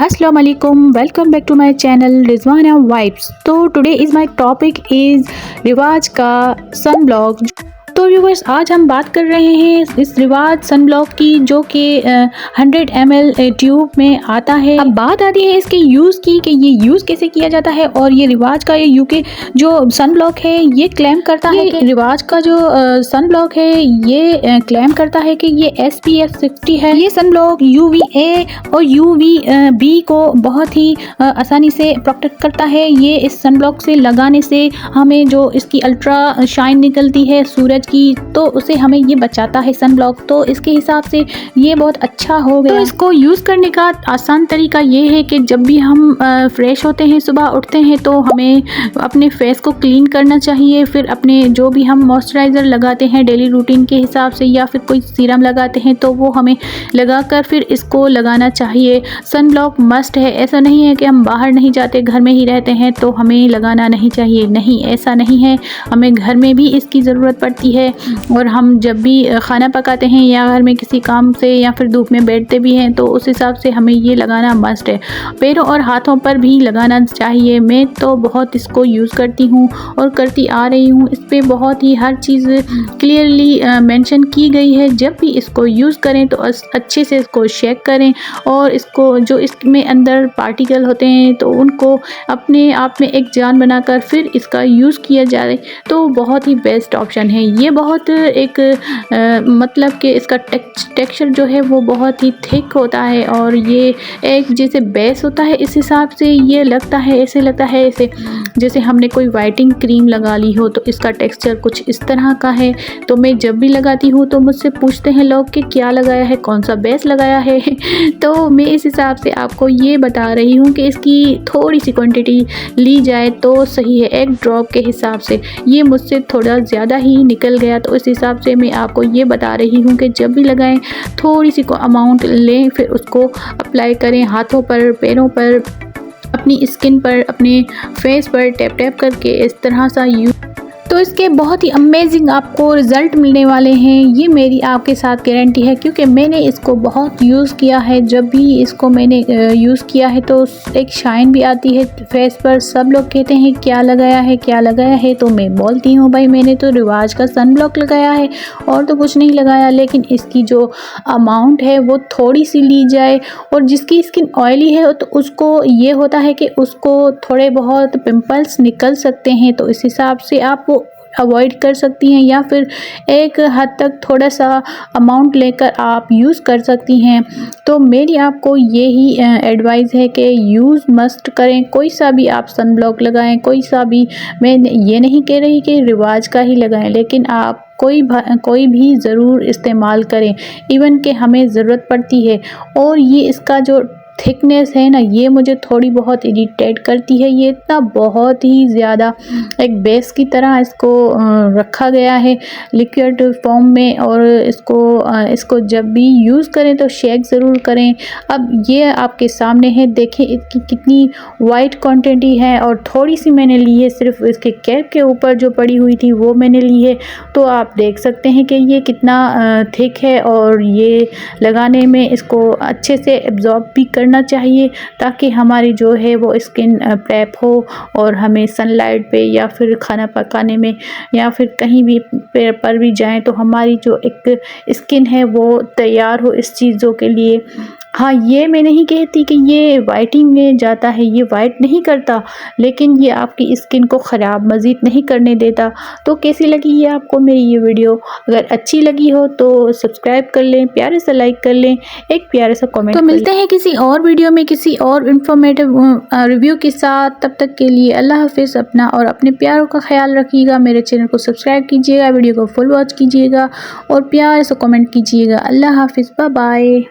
Assalamu alaikum, welcome back to my channel Rizwana Vibes। तो today is my topic is रिवाज का sunblock. तो viewers, आज हम बात कर रहे हैं इस रिवाज सनब्लॉक की, जो कि 100 ml ट्यूब में आता है। अब बात आती है इसके यूज़ की कि ये यूज़ कैसे किया जाता है। और ये रिवाज का ये यूके जो सनब्लॉक है ये क्लेम करता है कि रिवाज का जो सनब्लॉक है ये क्लेम करता है कि ये SPF 60 है। ये सनब्लॉक UVA और UVB को बहुत ही आसानी से प्रोटेक्ट करता है। ये इस सनब्लॉक से लगाने से हमें जो इसकी अल्ट्रा शाइन निकलती है सूरज की, तो उसे हमें ये बचाता है सनब्लॉक। तो इसके हिसाब से ये बहुत अच्छा हो गया। तो इसको यूज़ करने का आसान तरीका ये है कि जब भी हम फ्रेश होते हैं, सुबह उठते हैं, तो हमें अपने फेस को क्लीन करना चाहिए। फिर अपने जो भी हम मॉइस्चराइज़र लगाते हैं डेली रूटीन के हिसाब से, या फिर कोई सीरम लगाते हैं, तो वो हमें लगाकर फिर इसको लगाना चाहिए। सनब्लॉक मस्ट है। ऐसा नहीं है कि हम बाहर नहीं जाते, घर में ही रहते हैं तो हमें लगाना नहीं चाहिए। नहीं, ऐसा नहीं है। हमें घर में भी इसकी ज़रूरत पड़ती है। और हम जब भी खाना पकाते हैं या घर में किसी काम से या फिर धूप में बैठते भी हैं, तो उस हिसाब से हमें ये लगाना मस्ट है। पैरों और हाथों पर भी लगाना चाहिए। मैं तो बहुत इसको यूज़ करती हूँ और करती आ रही हूँ। इस पर बहुत ही हर चीज़ क्लियरली मेंशन की गई है। जब भी इसको यूज़ करें तो अच्छे से इसको शेक करें, और इसको जो इसमें अंदर पार्टिकल होते हैं तो उनको अपने आप में एक जान बनाकर फिर इसका यूज़ किया जाए तो बहुत ही बेस्ट ऑप्शन है। ये बहुत एक मतलब कि इसका टेक्सचर जो है वो बहुत ही थिक होता है, और ये एक जैसे बेस होता है। इस हिसाब से ये लगता है, ऐसे लगता है ऐसे जैसे हमने कोई वाइटिंग क्रीम लगा ली हो। तो इसका टेक्सचर कुछ इस तरह का है। तो मैं जब भी लगाती हूँ तो मुझसे पूछते हैं लोग कि क्या लगाया है, कौन सा बेस लगाया है। तो मैं इस हिसाब से आपको ये बता रही हूँ कि इसकी थोड़ी सी क्वांटिटी ली जाए तो सही है। एक ड्रॉप के हिसाब से ये मुझसे थोड़ा ज़्यादा ही निकल गया, तो इस हिसाब से मैं आपको ये बता रही हूँ कि जब भी लगाएं थोड़ी सी को अमाउंट लें, फिर उसको अप्लाई करें हाथों पर, पैरों पर, अपनी स्किन पर, अपने फेस पर टैप टैप करके इस तरह सा यूज़। तो इसके बहुत ही अमेजिंग आपको रिज़ल्ट मिलने वाले हैं। ये मेरी आपके साथ गारंटी है, क्योंकि मैंने इसको बहुत यूज़ किया है। जब भी इसको मैंने यूज़ किया है तो एक शाइन भी आती है फेस पर। सब लोग कहते हैं क्या लगाया है, क्या लगाया है। तो मैं बोलती हूँ भाई मैंने तो रिवाज का सनब्लॉक लगाया है और तो कुछ नहीं लगाया। लेकिन इसकी जो अमाउंट है वो थोड़ी सी ली जाए। और जिसकी स्किन ऑयली है तो उसको ये होता है कि उसको थोड़े बहुत पिंपल्स निकल सकते हैं, तो इस हिसाब से आप वो अवॉइड कर सकती हैं, या फिर एक हद तक थोड़ा सा अमाउंट लेकर आप यूज़ कर सकती हैं। तो मेरी आपको यही एडवाइस है कि यूज़ मस्ट करें। कोई सा भी आप सनब्लॉक लगाएं, कोई सा भी। मैं ये नहीं कह रही कि रिवाज का ही लगाएं, लेकिन आप कोई भी ज़रूर इस्तेमाल करें, इवन कि हमें ज़रूरत पड़ती है। और ये इसका जो थिकनेस है ना, ये मुझे थोड़ी बहुत इरिटेट करती है। ये इतना बहुत ही ज़्यादा एक बेस की तरह इसको रखा गया है लिक्विड फॉर्म में। और इसको जब भी यूज़ करें तो शेक ज़रूर करें। अब ये आपके सामने है, देखें इसकी कितनी वाइट क्वांटिटी है, और थोड़ी सी मैंने ली है, सिर्फ इसके कैप के ऊपर जो पड़ी हुई थी वो मैंने ली है। तो आप देख सकते हैं कि ये कितना थिक है, और ये लगाने में इसको अच्छे से एब्जॉर्ब भी करना चाहिए, ताकि हमारी जो है वो स्किन प्रेप हो, और हमें सनलाइट पे या फिर खाना पकाने में या फिर कहीं भी पर भी जाएं तो हमारी जो एक स्किन है वो तैयार हो इस चीज़ों के लिए। हाँ, ये मैं नहीं कहती कि ये वाइटिंग में जाता है, ये वाइट नहीं करता, लेकिन ये आपकी स्किन को ख़राब मज़ीद नहीं करने देता। तो कैसी लगी ये आपको मेरी ये वीडियो? अगर अच्छी लगी हो तो सब्सक्राइब कर लें, प्यारे से लाइक कर लें, एक प्यारे सा कमेंट। तो मिलते हैं किसी और वीडियो में किसी और इन्फॉर्मेटिव रिव्यू के साथ। तब तक के लिए अल्लाह हाफिज़। अपना और अपने प्यारों का ख्याल रखिएगा। मेरे चैनल को सब्सक्राइब कीजिएगा, वीडियो को फुल वॉच कीजिएगा और प्यारे से कमेंट कीजिएगा। अल्लाह हाफिज़, बाय बाय।